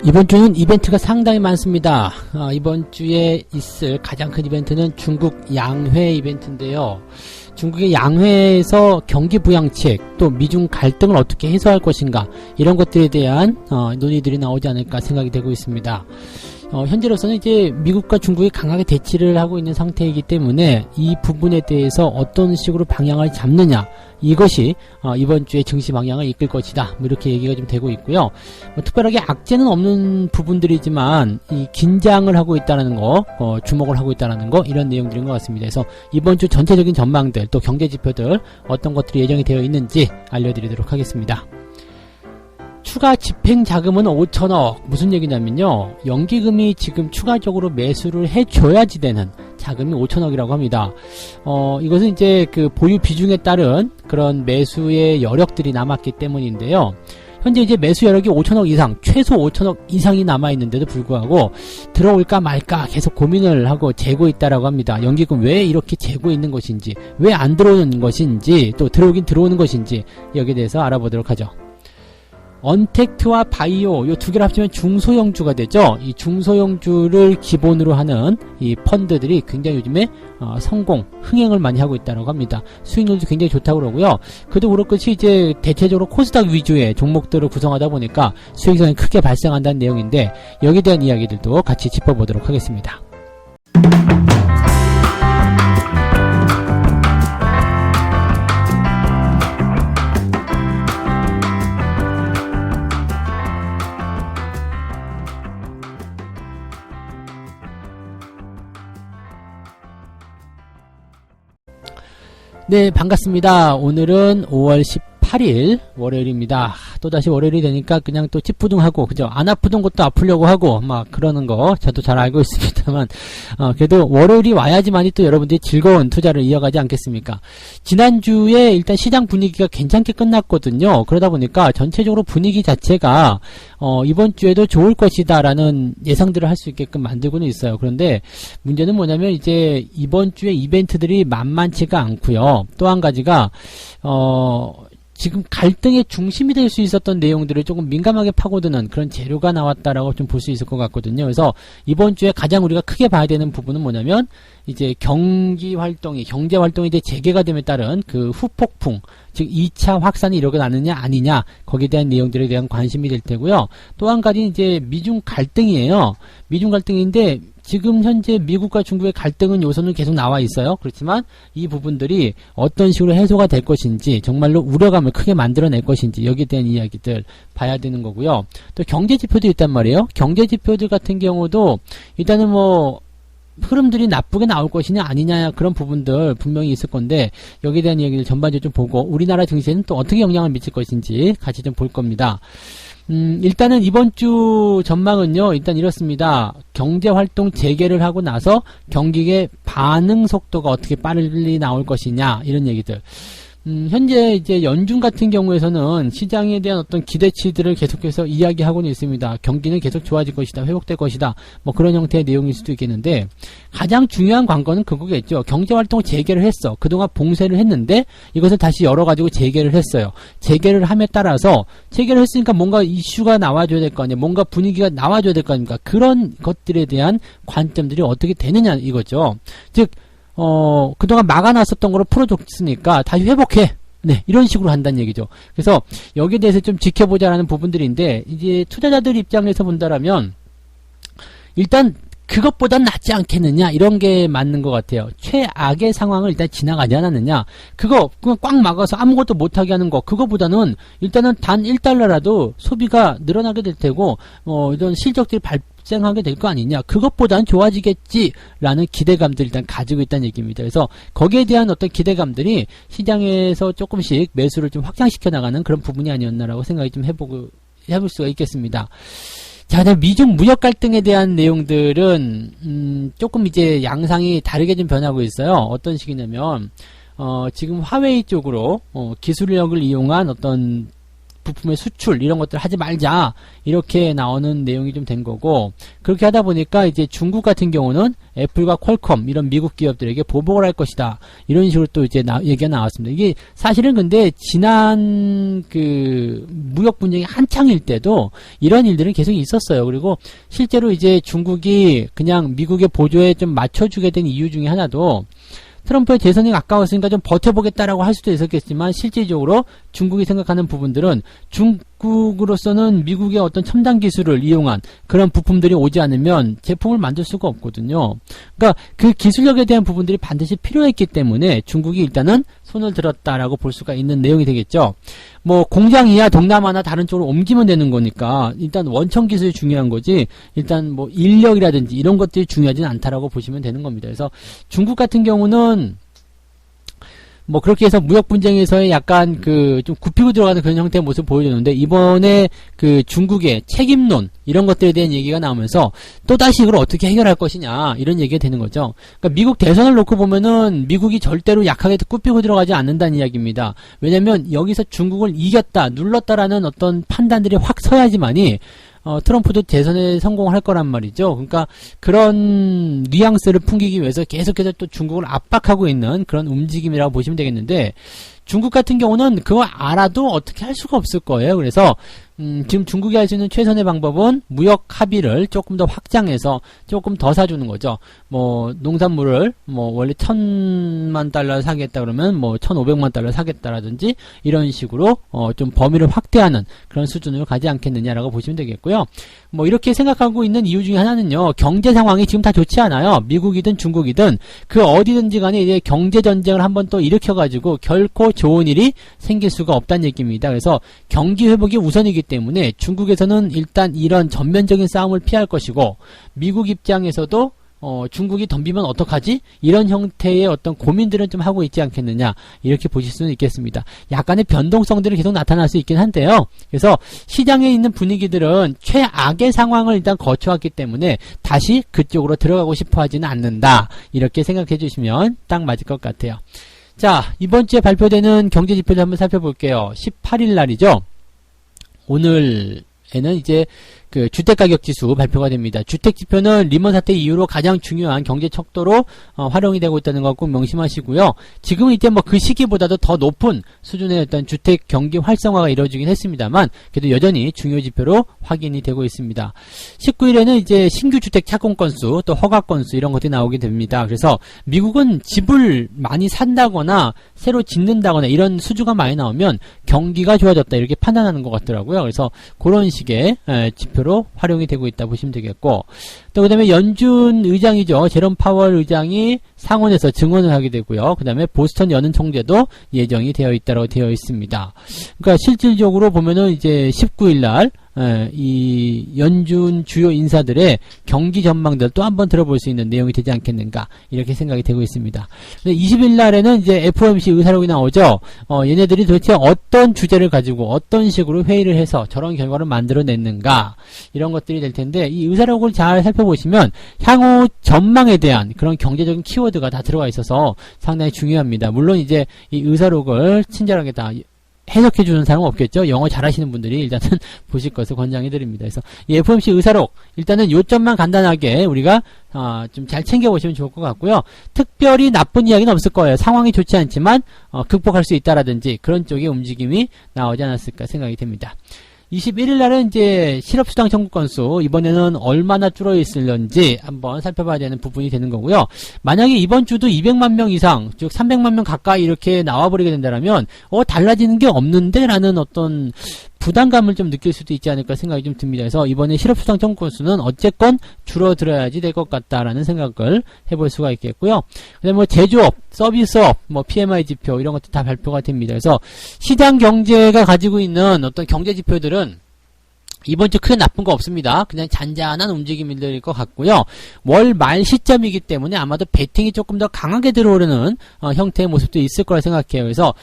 이번 주는 이벤트가 상당히 많습니다. 이번 주에 있을 가장 큰 이벤트는 중국 양회 이벤트인데요. 중국의 양회에서 경기 부양책, 또 미중 갈등을 어떻게 해소할 것인가, 이런 것들에 대한 논의들이 나오지 않을까 생각이 되고 있습니다. 현재로서는 이제 미국과 중국이 강하게 대치를 하고 있는 상태이기 때문에 이 부분에 대해서 어떤 식으로 방향을 잡느냐, 이것이 이번 주의 증시 방향을 이끌 것이다, 뭐 이렇게 얘기가 좀 되고 있고요. 특별하게 악재는 없는 부분들이지만 이 긴장을 하고 있다는 거, 주목을 하고 있다는 거, 이런 내용들인 것 같습니다. 그래서 이번 주 전체적인 전망들, 또 경제 지표들 어떤 것들이 예정이 되어 있는지 알려드리도록 하겠습니다. 추가 집행 자금은 5천억. 무슨 얘기냐면요, 연기금이 지금 추가적으로 매수를 해줘야지 되는 자금이 5천억이라고 합니다. 이것은 이제 그 보유 비중에 따른 그런 매수의 여력들이 남았기 때문인데요. 현재 이제 매수 여력이 5천억 이상, 최소 5천억 이상이 남아있는데도 불구하고 들어올까 말까 계속 고민을 하고 재고 있다라고 합니다. 연기금 왜 이렇게 재고 있는 것인지, 왜 안 들어오는 것인지, 또 들어오긴 들어오는 것인지, 여기에 대해서 알아보도록 하죠. 언택트와 바이오, 요 두 개를 합치면 중소형주가 되죠. 이 중소형주를 기본으로 하는 이 펀드들이 굉장히 요즘에 흥행을 많이 하고 있다고 합니다. 수익률도 굉장히 좋다고 그러고요. 그도 그럴 것이 이제 대체적으로 코스닥 위주의 종목들을 구성하다 보니까 수익성이 크게 발생한다는 내용인데, 여기에 대한 이야기들도 같이 짚어보도록 하겠습니다. 네, 반갑습니다. 오늘은 5월 18일 월요일입니다. 또다시 월요일이 되니까 그냥 또 찌뿌둥하고, 그죠? 안 아프던 것도 아프려고 하고 막 그러는 거 저도 잘 알고 있습니다만, 그래도 월요일이 와야지만이 또 여러분들이 즐거운 투자를 이어가지 않겠습니까? 지난주에 일단 시장 분위기가 괜찮게 끝났거든요. 그러다 보니까 전체적으로 분위기 자체가 이번 주에도 좋을 것이다 라는 예상들을 할 수 있게끔 만들고는 있어요. 그런데 문제는 뭐냐면 이제 이번 주에 이벤트들이 만만치가 않고요. 또 한 가지가 지금 갈등의 중심이 될 수 있었던 내용들을 조금 민감하게 파고드는 그런 재료가 나왔다라고 좀 볼 수 있을 것 같거든요. 그래서 이번 주에 가장 우리가 크게 봐야 되는 부분은 뭐냐면, 이제 경제 활동이 이제 재개가 됨에 따른 그 후폭풍, 즉 2차 확산이 일어나느냐 아니냐, 거기에 대한 내용들에 대한 관심이 될 테고요. 또 한 가지는 이제 미중 갈등이에요. 미중 갈등인데 지금 현재 미국과 중국의 갈등은 요소는 계속 나와 있어요. 그렇지만 이 부분들이 어떤 식으로 해소가 될 것인지, 정말로 우려감을 크게 만들어낼 것인지, 여기에 대한 이야기들 봐야 되는 거고요. 또 경제 지표도 있단 말이에요. 경제 지표들 같은 경우도 일단은 뭐 흐름들이 나쁘게 나올 것이냐 아니냐, 그런 부분들 분명히 있을 건데, 여기에 대한 이야기를 전반적으로 좀 보고 우리나라 증시에는 또 어떻게 영향을 미칠 것인지 같이 좀 볼 겁니다. 일단은 이번 주 전망은요, 일단 이렇습니다. 경제활동 재개를 하고 나서 경기의 반응 속도가 어떻게 빨리 나올 것이냐, 이런 얘기들. 현재 이제 연준 같은 경우에서는 시장에 대한 어떤 기대치들을 계속해서 이야기하고는 있습니다. 경기는 계속 좋아질 것이다, 회복될 것이다, 뭐 그런 형태의 내용일 수도 있겠는데, 가장 중요한 관건은 그거겠죠. 경제활동을 재개를 했어. 그동안 봉쇄를 했는데 이것을 다시 열어가지고 재개를 했어요. 재개를 함에 따라서, 재개를 했으니까 뭔가 이슈가 나와줘야 될 거 아니에요. 뭔가 분위기가 나와줘야 될 거 아닙니까? 그런 것들에 대한 관점들이 어떻게 되느냐, 이거죠. 즉 그동안 막아놨었던 거를 풀어줬으니까 다시 회복해. 네, 이런 식으로 한다는 얘기죠. 그래서 여기에 대해서 좀 지켜보자라는 부분들인데, 이제 투자자들 입장에서 본다라면 일단 그것보단 낫지 않겠느냐, 이런 게 맞는 것 같아요. 최악의 상황을 일단 지나가지 않았느냐, 그거 그냥 꽉 막아서 아무것도 못하게 하는 거, 그거보다는 일단은 단 1달러라도 소비가 늘어나게 될 테고 이런 실적들이 발생하게 될 거 아니냐, 그것보다는 좋아지겠지라는 기대감들을 일단 가지고 있다는 얘기입니다. 그래서 거기에 대한 어떤 기대감들이 시장에서 조금씩 매수를 좀 확장시켜 나가는 그런 부분이 아니었나라고 생각이 좀 해볼 수가 있겠습니다. 자, 미중 무역 갈등에 대한 내용들은 조금 이제 양상이 다르게 좀 변하고 있어요. 어떤 식이냐면 지금 화웨이 쪽으로 기술력을 이용한 어떤 부품의 수출 이런 것들 하지 말자 이렇게 나오는 내용이 좀 된 거고, 그렇게 하다 보니까 이제 중국 같은 경우는 애플과 퀄컴 이런 미국 기업들에게 보복을 할 것이다 이런 식으로 또 이제 얘기가 나왔습니다. 이게 사실은 근데 지난 그 무역 분쟁이 한창일 때도 이런 일들은 계속 있었어요. 그리고 실제로 이제 중국이 그냥 미국의 보조에 좀 맞춰주게 된 이유 중에 하나도 트럼프의 재선이 가까웠으니까 좀 버텨보겠다라고 할 수도 있었겠지만, 실질적으로 중국이 생각하는 부분들은 중국으로서는 미국의 어떤 첨단 기술을 이용한 그런 부품들이 오지 않으면 제품을 만들 수가 없거든요. 그러니까 그 기술력에 대한 부분들이 반드시 필요했기 때문에 중국이 일단은 손을 들었다라고 볼 수가 있는 내용이 되겠죠. 뭐 공장이야 동남아나 다른 쪽으로 옮기면 되는 거니까 일단 원천 기술이 중요한 거지, 일단 뭐 인력이라든지 이런 것들이 중요하지는 않다라고 보시면 되는 겁니다. 그래서 중국 같은 경우는 뭐 그렇게 해서 무역 분쟁에서의 약간 그 좀 굽히고 들어가는 그런 형태의 모습을 보여줬는데, 이번에 그 중국의 책임론 이런 것들에 대한 얘기가 나오면서 또다시 이걸 어떻게 해결할 것이냐 이런 얘기가 되는 거죠. 그러니까 미국 대선을 놓고 보면은 미국이 절대로 약하게 굽히고 들어가지 않는다는 이야기입니다. 왜냐면 여기서 중국을 이겼다 눌렀다라는 어떤 판단들이 확 서야지만이 트럼프도 대선에 성공할 거란 말이죠. 그러니까 그런 뉘앙스를 풍기기 위해서 계속해서 또 중국을 압박하고 있는 그런 움직임이라고 보시면 되겠는데, 중국 같은 경우는 그거 알아도 어떻게 할 수가 없을 거예요. 그래서 지금 중국이 할 수 있는 최선의 방법은 무역 합의를 조금 더 확장해서 조금 더 사주는 거죠. 뭐 농산물을 뭐 원래 1,000만 달러 사겠다 그러면 뭐 1,500만 달러 사겠다라든지 이런 식으로 좀 범위를 확대하는 그런 수준으로 가지 않겠느냐라고 보시면 되겠고요. 뭐 이렇게 생각하고 있는 이유 중에 하나는요, 경제 상황이 지금 다 좋지 않아요. 미국이든 중국이든 그 어디든지 간에 이제 경제 전쟁을 한번 또 일으켜가지고 결코 좋은 일이 생길 수가 없다는 얘기입니다. 그래서 경기 회복이 우선이기 때문에 중국에서는 일단 이런 전면적인 싸움을 피할 것이고, 미국 입장에서도 중국이 덤비면 어떡하지? 이런 형태의 어떤 고민들은 좀 하고 있지 않겠느냐 이렇게 보실 수는 있겠습니다. 약간의 변동성들이 계속 나타날 수 있긴 한데요. 그래서 시장에 있는 분위기들은 최악의 상황을 일단 거쳐왔기 때문에 다시 그쪽으로 들어가고 싶어 하지는 않는다 이렇게 생각해 주시면 딱 맞을 것 같아요. 자, 이번 주에 발표되는 경제지표를 한번 살펴볼게요. 18일 날이죠. 오늘에는 이제 그 주택가격지수 발표가 됩니다. 주택지표는 리먼 사태 이후로 가장 중요한 경제 척도로 활용이 되고 있다는 거 꼭 명심하시고요. 지금은 이때 뭐 그 시기보다도 더 높은 수준의 어떤 주택 경기 활성화가 이루어지긴 했습니다만, 그래도 여전히 중요 지표로 확인이 되고 있습니다. 19일에는 이제 신규 주택 착공 건수, 또 허가 건수 이런 것들이 나오게 됩니다. 그래서 미국은 집을 많이 산다거나 새로 짓는다거나 이런 수주가 많이 나오면 경기가 좋아졌다 이렇게 판단하는 것 같더라고요. 그래서 그런 식의 지표 로 활용이 되고 있다 보시면 되겠고, 또 그 다음에 연준 의장이죠. 제롬 파월 의장이 상원에서 증언을 하게 되고요. 그 다음에 보스턴 연은 총재도 예정이 되어 있다고 되어 있습니다. 그러니까 실질적으로 보면은 이제 19일날 이 연준 주요 인사들의 경기 전망들 또 한번 들어볼 수 있는 내용이 되지 않겠는가 이렇게 생각이 되고 있습니다. 20일 날에는 이제 FOMC 의사록이 나오죠. 얘네들이 도대체 어떤 주제를 가지고 어떤 식으로 회의를 해서 저런 결과를 만들어냈는가 이런 것들이 될 텐데, 이 의사록을 잘 살펴보시면 향후 전망에 대한 그런 경제적인 키워드가 다 들어가 있어서 상당히 중요합니다. 물론 이제 이 의사록을 친절하게 다 해석해주는 사람은 없겠죠. 영어 잘하시는 분들이 일단은 보실 것을 권장해드립니다. 그래서 이 FOMC 의사록 일단은 요점만 간단하게 우리가 좀 잘 챙겨보시면 좋을 것 같고요. 특별히 나쁜 이야기는 없을 거예요. 상황이 좋지 않지만 극복할 수 있다라든지 그런 쪽의 움직임이 나오지 않았을까 생각이 됩니다. 21일 날은 이제 실업수당 청구 건수 이번에는 얼마나 줄어 있을런지 한번 살펴봐야 되는 부분이 되는 거고요. 만약에 이번 주도 200만 명 이상, 즉 300만 명 가까이 이렇게 나와버리게 된다면 달라지는 게 없는데 라는 어떤 부담감을 좀 느낄 수도 있지 않을까 생각이 좀 듭니다. 그래서 이번에 실업수당 청구 건수는 어쨌건 줄어들어야지 될 것 같다라는 생각을 해볼 수가 있겠고요. 그다음에 뭐 제조업, 서비스업, 뭐 PMI 지표 이런 것도 다 발표가 됩니다. 그래서 시장 경제가 가지고 있는 어떤 경제 지표들은 이번 주 크게 나쁜 거 없습니다. 그냥 잔잔한 움직임일 것 같고요. 월 말 시점이기 때문에 아마도 베팅이 조금 더 강하게 들어오려는 형태의 모습도 있을 거라 생각해요. 그래서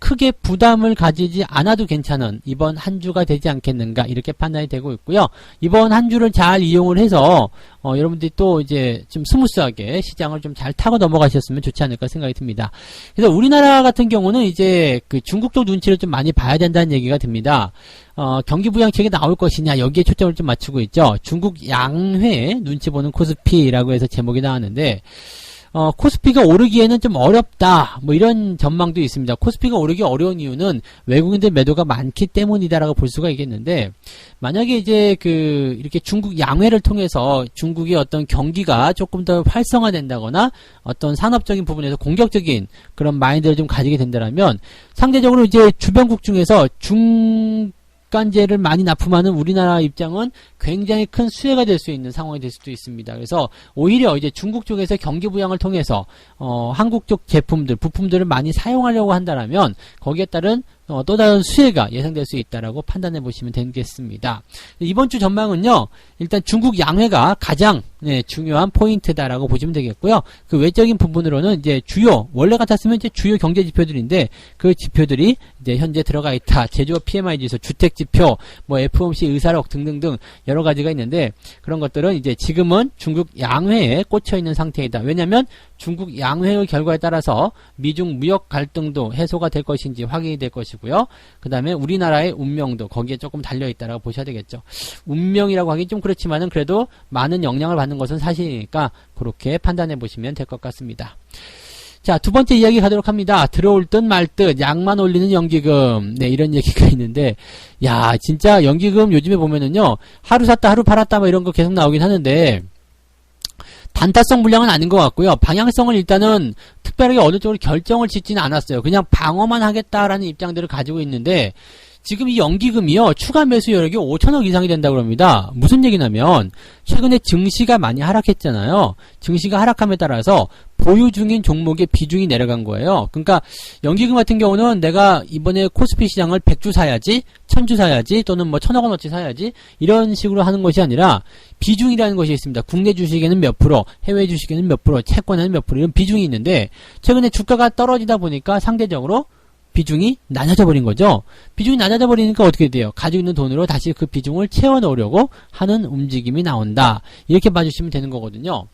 크게 부담을 가지지 않아도 괜찮은 이번 한 주가 되지 않겠는가 이렇게 판단이 되고 있고요. 이번 한 주를 잘 이용을 해서 여러분들이 또 이제 좀 스무스하게 시장을 좀 잘 타고 넘어가셨으면 좋지 않을까 생각이 듭니다. 그래서 우리나라 같은 경우는 이제 그 중국 쪽 눈치를 좀 많이 봐야 된다는 얘기가 듭니다. 경기 부양책이 나올 것이냐 여기에 초점을 좀 맞추고 있죠. 중국 양회 눈치 보는 코스피라고 해서 제목이 나왔는데 코스피가 오르기에는 좀 어렵다. 뭐 이런 전망도 있습니다. 코스피가 오르기 어려운 이유는 외국인들 매도가 많기 때문이다라고 볼 수가 있겠는데, 만약에 이제 이렇게 중국 양회를 통해서 중국의 어떤 경기가 조금 더 활성화된다거나 어떤 산업적인 부분에서 공격적인 그런 마인드를 좀 가지게 된다면 상대적으로 이제 주변국 중에서 중간재를 많이 납품하는 우리나라 입장은 굉장히 큰 수혜가 될 수 있는 상황이 될 수도 있습니다. 그래서 오히려 이제 중국 쪽에서 경기 부양을 통해서 한국 쪽 제품들, 부품들을 많이 사용하려고 한다라면 거기에 따른 또 다른 수혜가 예상될 수 있다라고 판단해 보시면 되겠습니다. 이번 주 전망은요, 일단 중국 양회가 가장 중요한 포인트다라고 보시면 되겠고요. 그 외적인 부분으로는 이제 원래 같았으면 이제 주요 경제 지표들인데 그 지표들이 이제 현재 들어가 있다. 제조업 PMI 지수, 주택 지표, 뭐 FOMC 의사록 등등등 여러 가지가 있는데 그런 것들은 이제 지금은 중국 양회에 꽂혀 있는 상태이다. 왜냐하면 중국 양회의 결과에 따라서 미중 무역 갈등도 해소가 될 것인지 확인이 될 것이고요. 그 다음에 우리나라의 운명도 거기에 조금 달려있다라고 보셔야 되겠죠. 운명이라고 하긴 좀 그렇지만은 그래도 많은 영향을 받는 것은 사실이니까 그렇게 판단해 보시면 될 것 같습니다. 자, 두 번째 이야기 가도록 합니다. 들어올 듯 말 듯 양만 올리는 연기금. 네, 이런 얘기가 있는데, 야, 진짜 연기금 요즘에 보면은요, 하루 샀다 하루 팔았다 뭐 이런 거 계속 나오긴 하는데, 단타성 물량은 아닌 것 같고요. 방향성을 일단은 특별하게 어느 쪽으로 결정을 짓지는 않았어요. 그냥 방어만 하겠다라는 입장들을 가지고 있는데, 지금 이 연기금이요, 추가 매수 여력이 5천억 이상이 된다고 합니다. 무슨 얘기냐면, 최근에 증시가 많이 하락했잖아요. 증시가 하락함에 따라서 보유 중인 종목의 비중이 내려간 거예요. 그러니까 연기금 같은 경우는 내가 이번에 코스피 시장을 100주 사야지, 1000주 사야지, 또는 뭐 1000억 원어치 사야지, 이런 식으로 하는 것이 아니라 비중이라는 것이 있습니다. 국내 주식에는 몇 프로, 해외 주식에는 몇 프로, 채권에는 몇 프로, 이런 비중이 있는데 최근에 주가가 떨어지다 보니까 상대적으로 비중이 낮아져 버린 거죠. 비중이 낮아져 버리니까 어떻게 돼요? 가지고 있는 돈으로 다시 그 비중을 채워 넣으려고 하는 움직임이 나온다. 이렇게 봐주시면 되는 거거든요.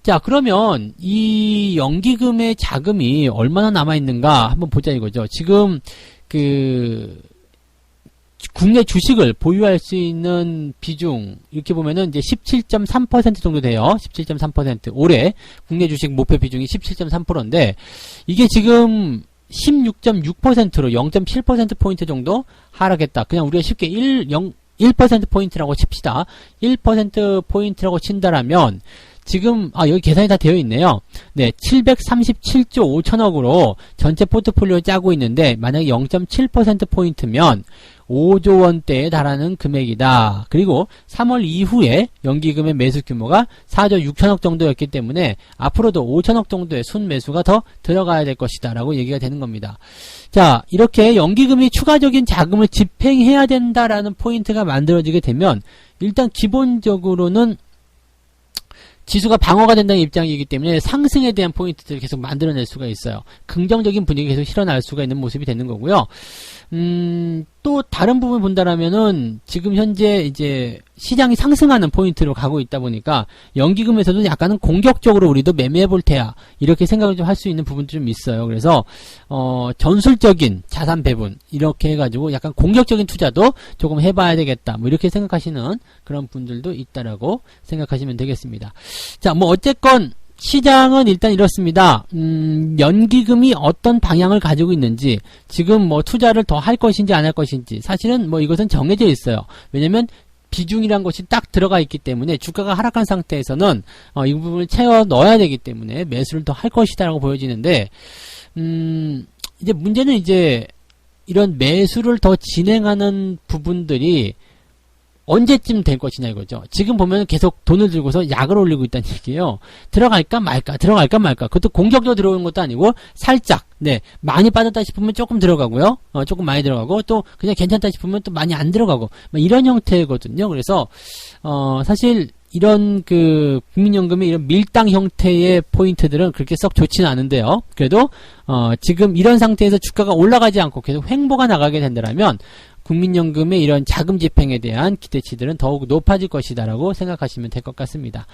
자, 그러면 이 연기금의 자금이 얼마나 남아있는가 한번 보자 이거죠. 지금 국내 주식을 보유할 수 있는 비중 이렇게 보면은 이제 17.3% 정도 돼요. 17.3%. 올해 국내 주식 목표 비중이 17.3%인데 이게 지금 16.6%로 0.7%포인트 정도 하락했다. 그냥 우리가 쉽게 1%포인트라고 칩시다. 1%포인트라고 친다라면 지금 여기 계산이 다 되어 있네요. 네, 737조 5천억으로 전체 포트폴리오 짜고 있는데 만약에 0.7%포인트면 5조 원대에 달하는 금액이다. 그리고 3월 이후에 연기금의 매수 규모가 4조 6천억 정도였기 때문에 앞으로도 5천억 정도의 순매수가 더 들어가야 될 것이다 라고 얘기가 되는 겁니다. 자, 이렇게 연기금이 추가적인 자금을 집행해야 된다라는 포인트가 만들어지게 되면 일단 기본적으로는 지수가 방어가 된다는 입장이기 때문에 상승에 대한 포인트들을 계속 만들어낼 수가 있어요. 긍정적인 분위기가 계속 실어날 수가 있는 모습이 되는 거고요. 또 다른 부분 본다라면은 지금 현재 이제 시장이 상승하는 포인트로 가고 있다 보니까 연기금에서도 약간은 공격적으로 우리도 매매해 볼 테야 이렇게 생각을 좀 할 수 있는 부분도 좀 있어요. 그래서 전술적인 자산 배분 이렇게 해가지고 약간 공격적인 투자도 조금 해봐야 되겠다 뭐 이렇게 생각하시는 그런 분들도 있다라고 생각하시면 되겠습니다. 자, 뭐 어쨌건 시장은 일단 이렇습니다. 연기금이 어떤 방향을 가지고 있는지, 지금 뭐 투자를 더 할 것인지 안 할 것인지, 사실은 뭐 이것은 정해져 있어요. 왜냐면 비중이란 것이 딱 들어가 있기 때문에 주가가 하락한 상태에서는 이 부분을 채워 넣어야 되기 때문에 매수를 더 할 것이다라고 보여지는데, 이제 문제는 이제 이런 매수를 더 진행하는 부분들이 언제쯤 될 것이냐 이거죠. 지금 보면 계속 돈을 들고서 약을 올리고 있다는 얘기예요. 들어갈까 말까 들어갈까 말까. 그것도 공격적으로 들어오는 것도 아니고 살짝 많이 빠졌다 싶으면 조금 들어가고요. 조금 많이 들어가고 또 그냥 괜찮다 싶으면 또 많이 안 들어가고 이런 형태거든요. 그래서 사실 이런 그 국민연금의 이런 밀당 형태의 포인트들은 그렇게 썩 좋지는 않은데요. 그래도 지금 이런 상태에서 주가가 올라가지 않고 계속 횡보가 나가게 된다면 국민연금의 이런 자금 집행에 대한 기대치들은 더욱 높아질 것이다라고 생각하시면 될 것 같습니다.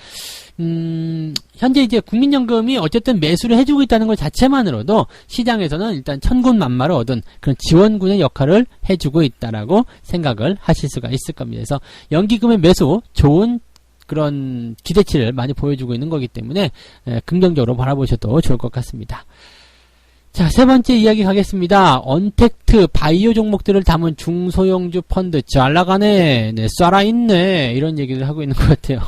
현재 이제 국민연금이 어쨌든 매수를 해주고 있다는 것 자체만으로도 시장에서는 일단 천군만마를 얻은 그런 지원군의 역할을 해주고 있다라고 생각을 하실 수가 있을 겁니다. 그래서 연기금의 매수 좋은 그런 기대치를 많이 보여주고 있는 거기 때문에 긍정적으로 바라보셔도 좋을 것 같습니다. 자, 세 번째 이야기 가겠습니다. 언택트, 바이오 종목들을 담은 중소형주 펀드 잘 나가네, 네, 쏴라있네, 이런 얘기를 하고 있는 것 같아요.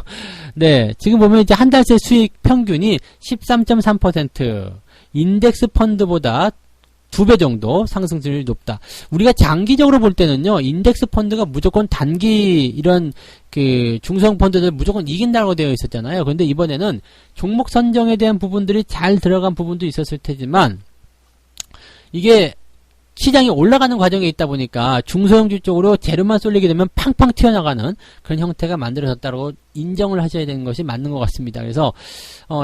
네, 지금 보면 이제 한 달 새 수익 평균이 13.3%, 인덱스 펀드보다 2배 정도 상승률이 높다. 우리가 장기적으로 볼 때는요, 인덱스 펀드가 무조건 단기 이런 그 중소형 펀드들 무조건 이긴다고 되어 있었잖아요. 그런데 이번에는 종목 선정에 대한 부분들이 잘 들어간 부분도 있었을 테지만 이게 시장이 올라가는 과정에 있다 보니까 중소형주 쪽으로 재료만 쏠리게 되면 팡팡 튀어나가는 그런 형태가 만들어졌다고 인정을 하셔야 되는 것이 맞는 것 같습니다. 그래서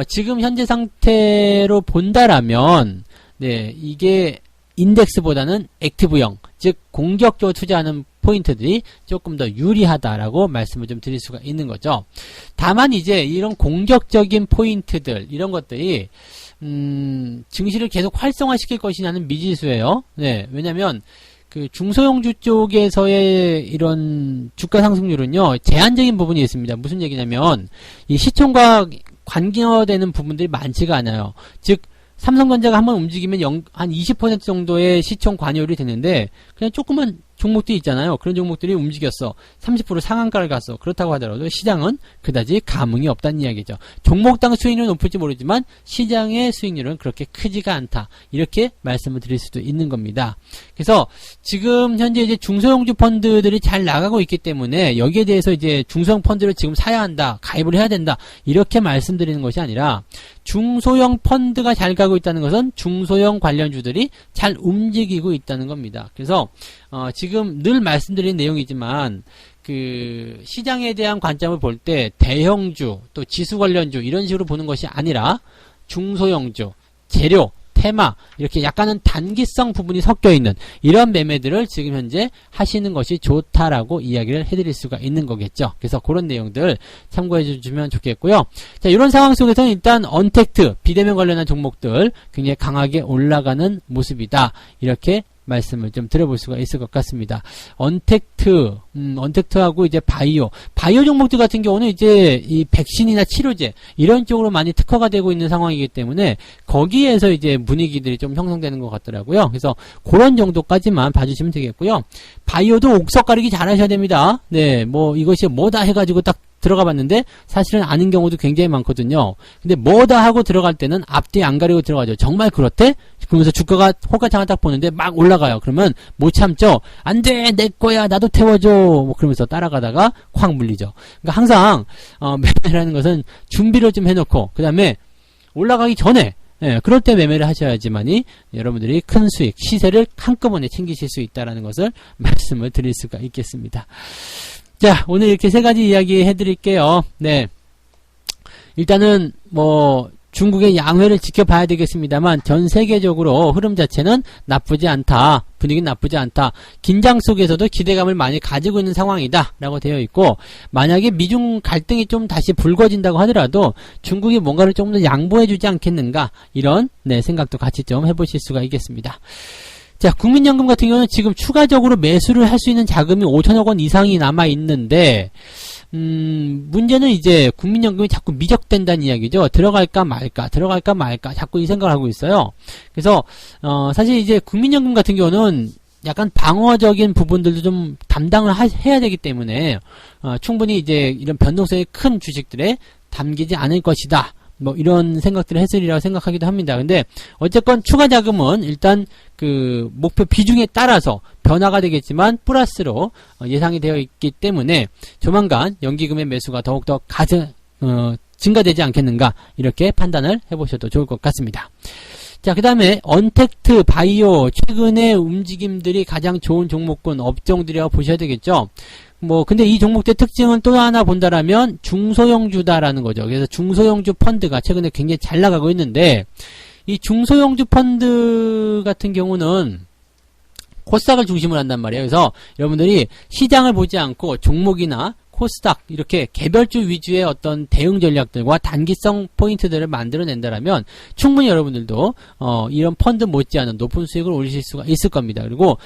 지금 현재 상태로 본다라면 네, 이게 인덱스보다는 액티브형, 즉 공격적으로 투자하는 포인트들이 조금 더 유리하다라고 말씀을 좀 드릴 수가 있는 거죠. 다만 이제 이런 공격적인 포인트들 이런 것들이 증시를 계속 활성화시킬 것이냐는 미지수예요. 네, 왜냐면 그 중소형주 쪽에서의 이런 주가 상승률은요 제한적인 부분이 있습니다. 무슨 얘기냐면 이 시총과 관계되는 부분들이 많지가 않아요. 즉 삼성전자가 한번 움직이면 한 20% 정도의 시총 관여율이 되는데 그냥 조그만 종목들이 있잖아요. 그런 종목들이 움직였어. 30% 상한가를 갔어. 그렇다고 하더라도 시장은 그다지 감흥이 없다는 이야기죠. 종목당 수익률은 높을지 모르지만 시장의 수익률은 그렇게 크지가 않다. 이렇게 말씀을 드릴 수도 있는 겁니다. 그래서 지금 현재 이제 중소형주 펀드들이 잘 나가고 있기 때문에 여기에 대해서 이제 중소형 펀드를 지금 사야 한다. 가입을 해야 된다. 이렇게 말씀드리는 것이 아니라 중소형 펀드가 잘 가고 있다는 것은 중소형 관련주들이 잘 움직이고 있다는 겁니다. 그래서 지금 늘 말씀드린 내용이지만 그 시장에 대한 관점을 볼 때 대형주 또 지수 관련주 이런 식으로 보는 것이 아니라 중소형주, 재료, 테마 이렇게 약간은 단기성 부분이 섞여 있는 이런 매매들을 지금 현재 하시는 것이 좋다라고 이야기를 해드릴 수가 있는 거겠죠. 그래서 그런 내용들 참고해 주시면 좋겠고요. 자, 이런 상황 속에서는 일단 언택트, 비대면 관련한 종목들 굉장히 강하게 올라가는 모습이다. 이렇게 말씀을 좀 드려볼 수가 있을 것 같습니다. 언택트하고 이제 바이오 종목들 같은 경우는 이제 이 백신이나 치료제 이런 쪽으로 많이 특화가 되고 있는 상황이기 때문에 거기에서 이제 분위기들이 좀 형성되는 것 같더라고요. 그래서 그런 정도까지만 봐주시면 되겠고요. 바이오도 옥석 가리기 잘 하셔야 됩니다. 네, 뭐 이것이 뭐다 해가지고 딱 들어가 봤는데 사실은 아닌 경우도 굉장히 많거든요. 근데 뭐다 하고 들어갈 때는 앞뒤 안 가리고 들어가죠. 정말 그렇대? 그러면서 주가가 호가창을 딱 보는데 막 올라가요. 그러면 못 참죠. 안 돼! 내 거야! 나도 태워줘! 뭐 그러면서 따라가다가 확 물리죠. 그러니까 항상 매매라는 것은 준비를 좀 해놓고 그 다음에 올라가기 전에 그럴 때 매매를 하셔야지만이 여러분들이 큰 수익, 시세를 한꺼번에 챙기실 수 있다는 것을 말씀을 드릴 수가 있겠습니다. 자, 오늘 이렇게 세 가지 이야기 해드릴게요. 네. 일단은, 중국의 양회를 지켜봐야 되겠습니다만, 전 세계적으로 흐름 자체는 나쁘지 않다. 분위기는 나쁘지 않다. 긴장 속에서도 기대감을 많이 가지고 있는 상황이다. 라고 되어 있고, 만약에 미중 갈등이 좀 다시 불거진다고 하더라도, 중국이 뭔가를 조금 더 양보해주지 않겠는가. 이런, 생각도 같이 좀 해보실 수가 있겠습니다. 자, 국민연금 같은 경우는 지금 추가적으로 매수를 할 수 있는 자금이 5천억 원 이상이 남아있는데, 문제는 이제 국민연금이 자꾸 미적된다는 이야기죠. 들어갈까 말까, 자꾸 이 생각을 하고 있어요. 그래서, 사실 이제 국민연금 같은 경우는 약간 방어적인 부분들도 좀 담당을 해야 되기 때문에, 충분히 이제 이런 변동성이 큰 주식들에 담기지 않을 것이다. 이런 생각들을 했으리라고 생각하기도 합니다. 근데, 어쨌건 추가 자금은 일단 그 목표 비중에 따라서 변화가 되겠지만, 플러스로 예상이 되어 있기 때문에, 조만간 연기금의 매수가 더욱더 증가되지 않겠는가, 이렇게 판단을 해보셔도 좋을 것 같습니다. 자, 그 다음에 언택트, 바이오, 최근의 움직임들이 가장 좋은 종목군 업종들이라고 보셔야 되겠죠. 근데 이 종목의 특징은 또 하나 본다라면 중소형주다라는 거죠. 그래서 중소형주 펀드가 최근에 굉장히 잘 나가고 있는데, 이 중소형주 펀드 같은 경우는 코스닥을 중심으로 한단 말이에요. 그래서 여러분들이 시장을 보지 않고 종목이나 코스닥 이렇게 개별주 위주의 어떤 대응 전략들과 단기성 포인트들을 만들어낸다라면 충분히 여러분들도 이런 펀드 못지않은 높은 수익을 올리실 수가 있을 겁니다. 그리고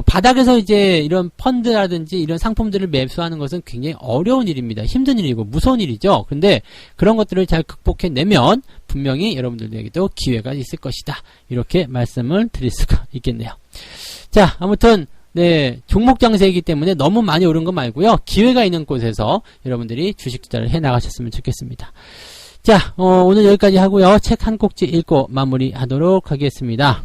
바닥에서 이제 이런 펀드라든지 이런 상품들을 매수하는 것은 굉장히 어려운 일입니다. 힘든 일이고 무서운 일이죠. 근데 그런 것들을 잘 극복해내면 분명히 여러분들에게도 기회가 있을 것이다. 이렇게 말씀을 드릴 수가 있겠네요. 자, 아무튼 네, 종목 장세이기 때문에 너무 많이 오른 거 말고요. 기회가 있는 곳에서 여러분들이 주식 투자를 해 나가셨으면 좋겠습니다. 자, 오늘 여기까지 하고요. 책 한 꼭지 읽고 마무리하도록 하겠습니다.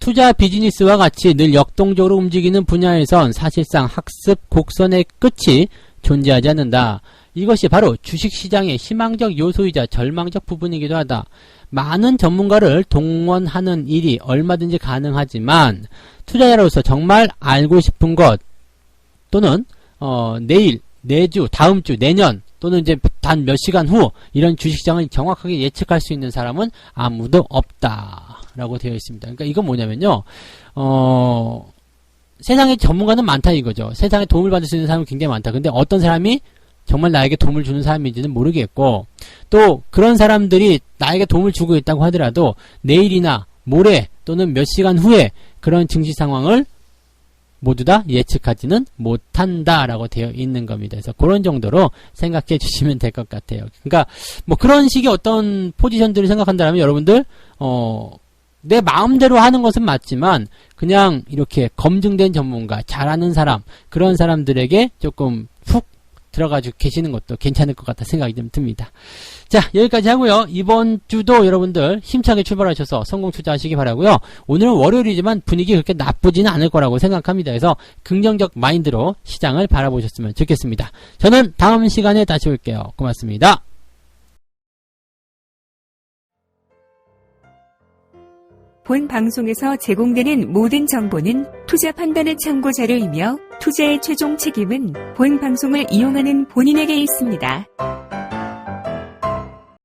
투자 비즈니스와 같이 늘 역동적으로 움직이는 분야에선 사실상 학습 곡선의 끝이 존재하지 않는다. 이것이 바로 주식시장의 희망적 요소이자 절망적 부분이기도 하다. 많은 전문가를 동원하는 일이 얼마든지 가능하지만 투자자로서 정말 알고 싶은 것 또는 내일, 내주, 다음 주, 내년 또는 이제 단 몇 시간 후 이런 주식시장을 정확하게 예측할 수 있는 사람은 아무도 없다라고 되어 있습니다. 그러니까 이건 뭐냐면요. 세상에 전문가는 많다 이거죠. 세상에 도움을 받을 수 있는 사람은 굉장히 많다. 근데 어떤 사람이 정말 나에게 도움을 주는 사람인지는 모르겠고 또 그런 사람들이 나에게 도움을 주고 있다고 하더라도 내일이나 모레 또는 몇 시간 후에 그런 증시 상황을 모두 다 예측하지는 못한다라고 되어 있는 겁니다. 그래서 그런 정도로 생각해 주시면 될 것 같아요. 그러니까 그런 식의 어떤 포지션들을 생각한다면 여러분들 내 마음대로 하는 것은 맞지만 그냥 이렇게 검증된 전문가, 잘하는 사람 그런 사람들에게 조금 훅 들어가지고 계시는 것도 괜찮을 것 같다 생각이 좀 듭니다. 자, 여기까지 하고요. 이번 주도 여러분들 힘차게 출발하셔서 성공 투자하시기 바라고요. 오늘은 월요일이지만 분위기 그렇게 나쁘지는 않을 거라고 생각합니다. 그래서 긍정적 마인드로 시장을 바라보셨으면 좋겠습니다. 저는 다음 시간에 다시 올게요. 고맙습니다. 본 방송에서 제공되는 모든 정보는 투자 판단의 참고 자료이며 투자의 최종 책임은 본 방송을 이용하는 본인에게 있습니다.